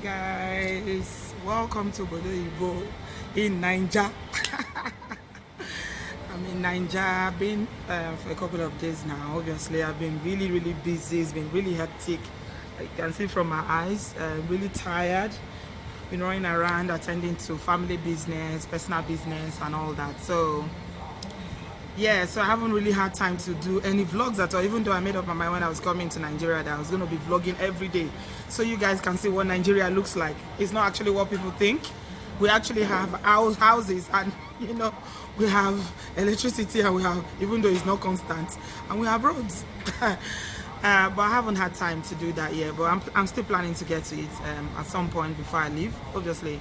Guys, welcome to Bodo Igbo in Niger. I'm in Niger. I've been for a couple of days now. Obviously, I've been really busy. It's been really hectic. You can see from my eyes, really tired. Been running around attending to family business, personal business, and all that. So yeah, so I haven't really had time to do any vlogs at all, even though I made up my mind when I was coming to Nigeria that I was going to be vlogging every day so you guys can see what Nigeria looks like. It's not actually what people think. We actually have houses, and we have electricity, and we have, even though it's not constant, and we have roads. But I haven't had time to do that yet, but I'm still planning to get to it at some point before I leave. Obviously,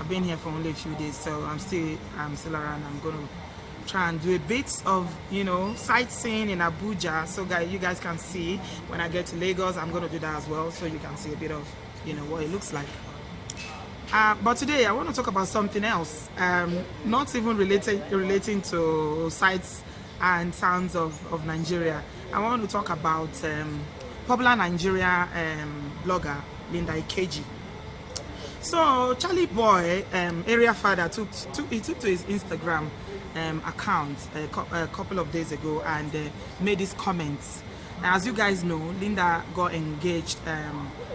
I've been here for only a few days, so I'm still around. I'm going to try and do a bit of sightseeing in Abuja, so you guys can see when I get to Lagos. I'm going to do that as well, so you can see a bit of what it looks like. But today I want to talk about something else, not even relating to sights and sounds of Nigeria. I want to talk about popular Nigeria blogger Linda Ikeji. So Charlie Boy, area father, took to his Instagram account a couple of days ago and made these comments. As you guys know, Linda got engaged,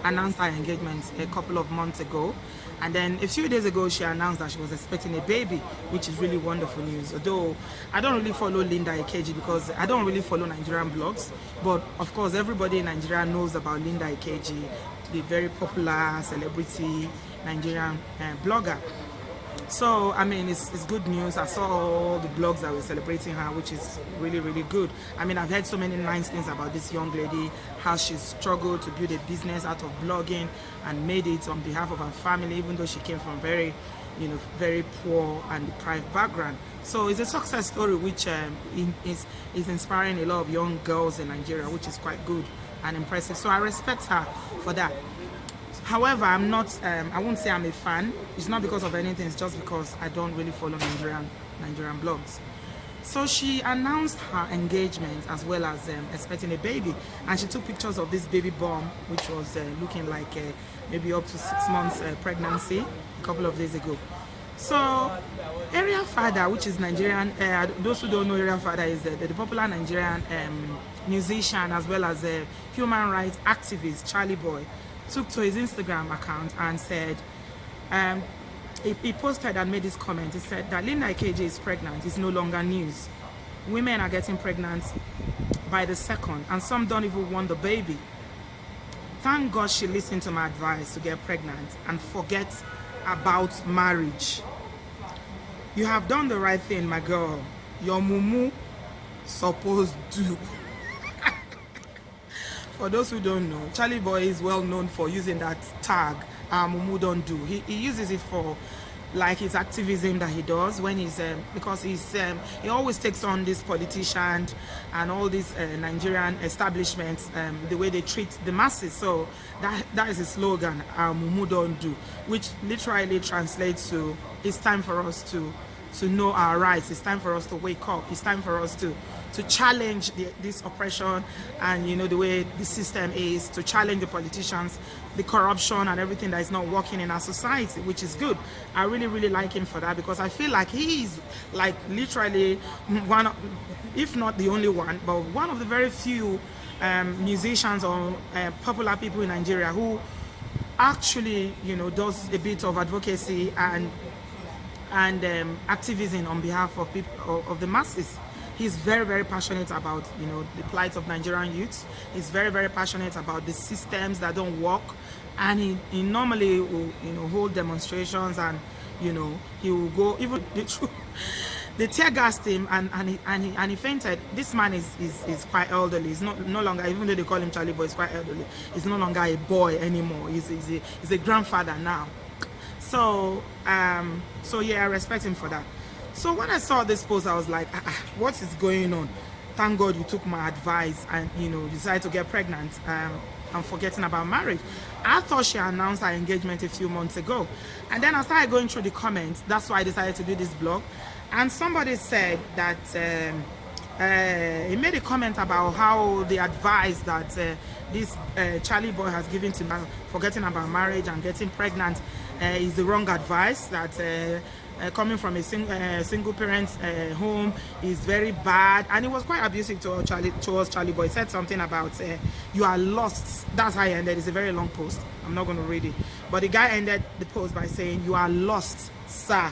announced her engagement a couple of months ago, and then a few days ago she announced that she was expecting a baby, which is really wonderful news. Although I don't really follow Linda Ikeji because I don't really follow Nigerian blogs, but of course everybody in Nigeria knows about Linda Ikeji, the very popular celebrity Nigerian blogger. So I mean, it's good news. I saw all the blogs that were celebrating her, which is really good. I mean, I've heard so many nice things about this young lady, how she struggled to build a business out of blogging and made it on behalf of her family, even though she came from very poor and deprived background. So it's a success story which is inspiring a lot of young girls in Nigeria, which is quite good and impressive. So I respect her for that. However, I'm not, I won't say I'm a fan. It's not because of anything, it's just because I don't really follow Nigerian blogs. So she announced her engagement as well as expecting a baby. And she took pictures of this baby bump, which was looking like maybe up to 6 months pregnancy a couple of days ago. So Area Father, which is Nigerian, those who don't know, Area Father is the popular Nigerian musician as well as a human rights activist, Charlie Boy, took to his Instagram account and said, he posted and made this comment. He said that Linda Ikeji is pregnant is no longer news. Women are getting pregnant by the second, and some don't even want the baby. Thank God she listened to my advice to get pregnant and forget about marriage. You have done the right thing, my girl. Your mumu supposed to. For those who don't know, Charlie Boy is well known for using that tag, mumu don't do. He uses it for like his activism that he does when he's because he always takes on this politician and all these Nigerian establishments, the way they treat the masses. So that is his slogan, mumu don't do, which literally translates to it's time for us to know our rights. It's time for us to wake up. It's time for us to challenge this oppression and the way the system is, to challenge the politicians, the corruption and everything that is not working in our society, which is good. I really like him for that, because I feel like he is like literally one of, if not the only one, but one of the very few musicians or popular people in Nigeria who actually does a bit of advocacy and activism on behalf of people, of the masses. He's very passionate about the plight of Nigerian youths. He's very passionate about the systems that don't work, and he normally will hold demonstrations, and he will go even they tear gassed him and he fainted. This man is quite elderly. He's no longer, even though they call him Charlie Boy, he's quite elderly. He's no longer a boy anymore. He's a grandfather now. So yeah, I respect him for that. So when I saw this post, I was like, what is going on? Thank God you took my advice and you decided to get pregnant and forgetting about marriage. I thought she announced her engagement a few months ago, and then I started going through the comments. That's why I decided to do this blog. And somebody said that he made a comment about how the advice that this Charlie boy has given to man, forgetting about marriage and getting pregnant, is the wrong advice. That coming from a single parent home is very bad, and it was quite abusive towards Charlie boy. He said something about you are lost. That's how he ended. It's a very long post. I'm not going to read it, but the guy ended the post by saying, "You are lost, sir."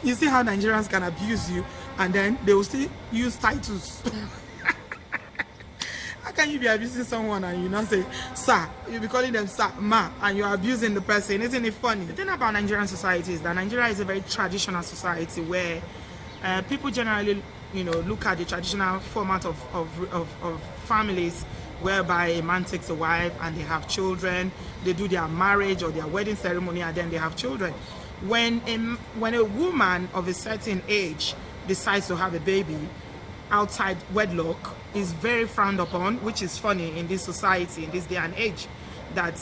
You see how Nigerians can abuse you, and then they will still use titles. How can you be abusing someone and you not say, sir? You'll be calling them sir, ma, and you're abusing the person. Isn't it funny? The thing about Nigerian society is that Nigeria is a very traditional society where people generally, look at the traditional format of families, whereby a man takes a wife and they have children, they do their marriage or their wedding ceremony, and then they have children. When a woman of a certain age decides to have a baby outside wedlock, is very frowned upon, which is funny in this society, in this day and age, that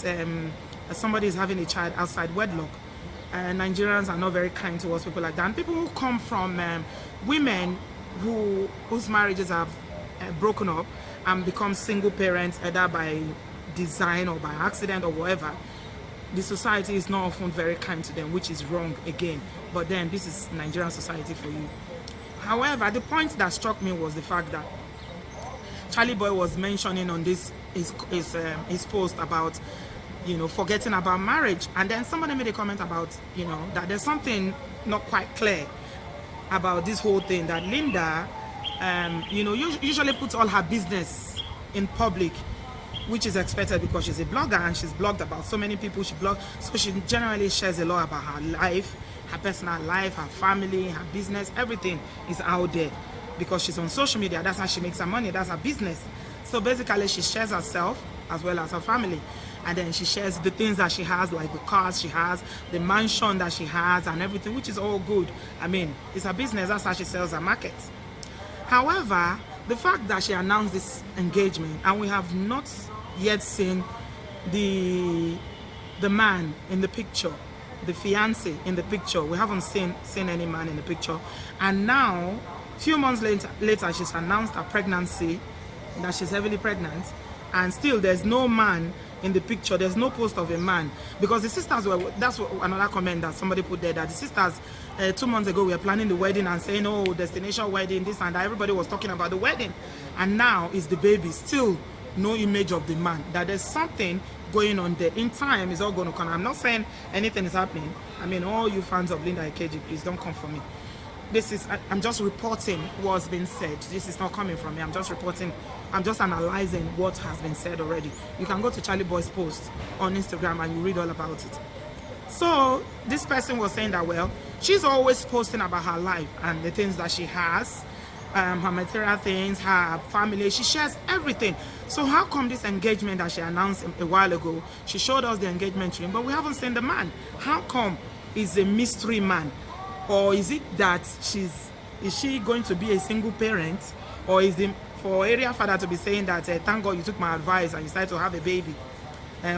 somebody is having a child outside wedlock. Nigerians are not very kind towards people like that. And people who come from women whose marriages have broken up and become single parents, either by design or by accident or whatever, the society is not often very kind to them, which is wrong again. But then this is Nigerian society for you. However, the point that struck me was the fact that Charlie Boy was mentioning on this his post about forgetting about marriage, and then somebody made a comment about that there's something not quite clear about this whole thing, that Linda usually puts all her business in public, which is expected because she's a blogger and she's blogged about so many people. She blogs, so she generally shares a lot about her life, her personal life, her family, her business. Everything is out there because she's on social media. That's how she makes her money. That's her business. So basically she shares herself as well as her family, and then she shares the things that she has, like the cars she has, the mansion that she has, and everything, which is all good. I mean, it's her business. That's how she sells her market. However, the fact that she announced this engagement and we have not yet seen the man in the picture, the fiance in the picture, we haven't seen any man in the picture, and now a few months later she's announced her pregnancy, that she's heavily pregnant, and still there's no man in the picture. There's no post of a man, because the sisters were, that's what, another comment that somebody put there, that the sisters 2 months ago were planning the wedding and saying, oh, destination wedding, this and that. Everybody was talking about the wedding, and now it's the baby. Still no image of the man. That there's something going on there. In time, it's all going to come. I'm not saying anything is happening. I mean, all you fans of Linda Ikeji, please don't come for me. I'm just reporting what's been said. This is not coming from me. I'm just reporting. I'm just analyzing what has been said already. You can go to Charlie Boy's post on Instagram and you read all about it. So this person was saying that, well, she's always posting about her life and the things that she has, her material things, her family. She shares everything. So how come this engagement that she announced a while ago, she showed us the engagement ring, but we haven't seen the man? How come it's a mystery man? Or is it that is she going to be a single parent? Or is it for area father to be saying that thank God you took my advice and you decided to have a baby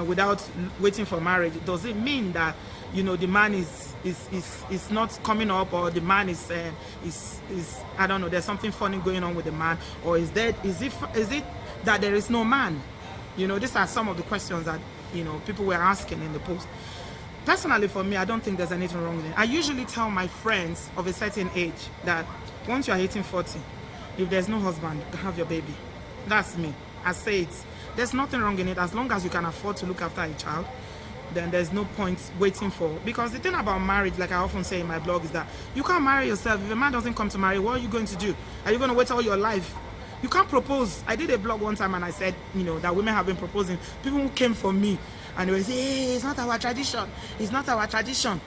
without waiting for marriage? Does it mean that the man is not coming up, or the man is I don't know, there's something funny going on with the man? Or is it that there is no man? These are some of the questions that people were asking in the post. Personally, for me, I don't think there's anything wrong with it. I usually tell my friends of a certain age that once you are hitting 40, if there's no husband, have your baby. That's me. I say it. There's nothing wrong in it. As long as you can afford to look after a child, then there's no point waiting for. Because the thing about marriage, like I often say in my blog, is that you can't marry yourself. If a man doesn't come to marry, what are you going to do? Are you going to wait all your life? You can't propose. I did a blog one time and I said, that women have been proposing. People who came for me and they were saying, hey, it's not our tradition. It's not our tradition.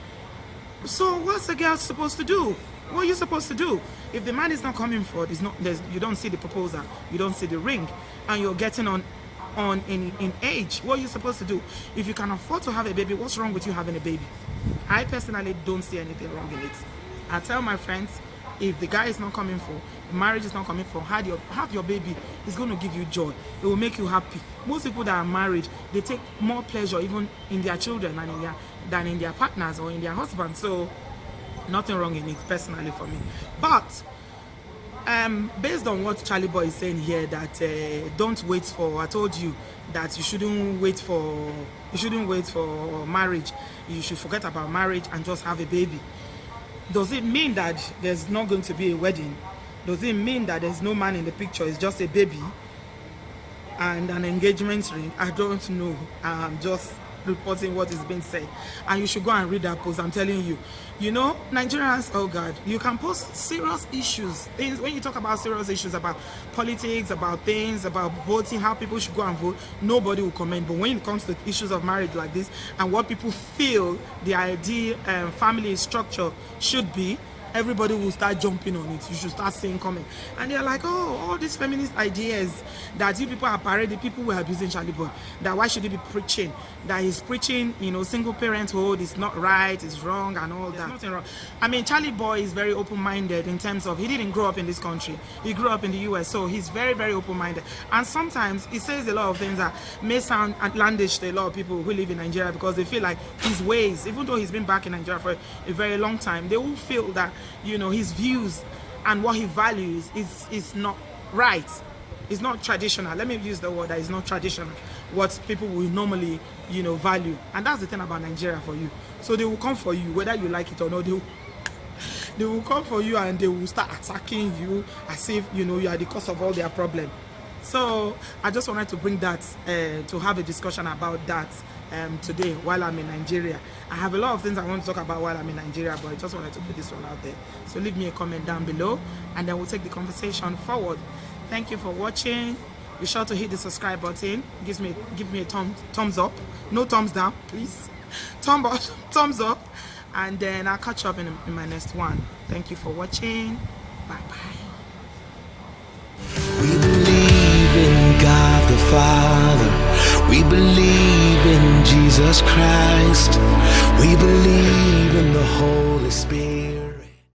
So what's the girl supposed to do? What are you supposed to do? If the man is not coming forward, you don't see the proposal, you don't see the ring, and you're getting on in age, what are you supposed to do? If you can afford to have a baby, what's wrong with you having a baby? I personally don't see anything wrong in it. I tell my friends, if the guy is not coming for, marriage is not coming for, have your baby. It's going to give you joy. It will make you happy. Most people that are married, they take more pleasure even in their children than in their partners or in their husbands. So nothing wrong in it personally for me. But Based on what Charlie Boy is saying here, that don't wait for. I told you that you shouldn't wait for. You shouldn't wait for marriage. You should forget about marriage and just have a baby. Does it mean that there's not going to be a wedding? Does it mean that there's no man in the picture? It's just a baby and an engagement ring? I don't know. I'm just reporting what is being said, and you should go and read that post. I'm telling you, you know, Nigerians, oh God, you can post serious issues, things when you talk about serious issues about politics, about things, about voting, how people should go and vote, nobody will comment. But when it comes to issues of marriage like this and what people feel the ideal family structure should be, everybody will start jumping on it. You should start seeing comment. And they're like, oh, all these feminist ideas that you people are parading, people were abusing Charlie Boy. That why should he be preaching? That he's preaching, you know, single parenthood is not right, it's wrong and all that. There's nothing wrong. I mean, Charlie Boy is very open-minded in terms of, he didn't grow up in this country. He grew up in the US, so he's very, very open-minded. And sometimes he says a lot of things that may sound outlandish to a lot of people who live in Nigeria, because they feel like his ways, even though he's been back in Nigeria for a very long time, they will feel that, you know, his views and what he values is not right. It's not traditional. Let me use the word that is not traditional. What people will normally, you know, value. And that's the thing about Nigeria for you. So they will come for you, whether you like it or not. They will come for you and they will start attacking you as if, you know, you are the cause of all their problem. So I just wanted to bring that, to have a discussion about that today while I'm in Nigeria. I have a lot of things I want to talk about while I'm in Nigeria, but I just wanted to put this one out there. So leave me a comment down below and then we'll take the conversation forward. Thank you for watching. Be sure to hit the subscribe button. Give me a thumbs up. No thumbs down, please. Thumbs up. And then I'll catch up in my next one. Thank you for watching. Bye-bye. We believe in God the Father. We believe in Jesus Christ. We believe in the Holy Spirit.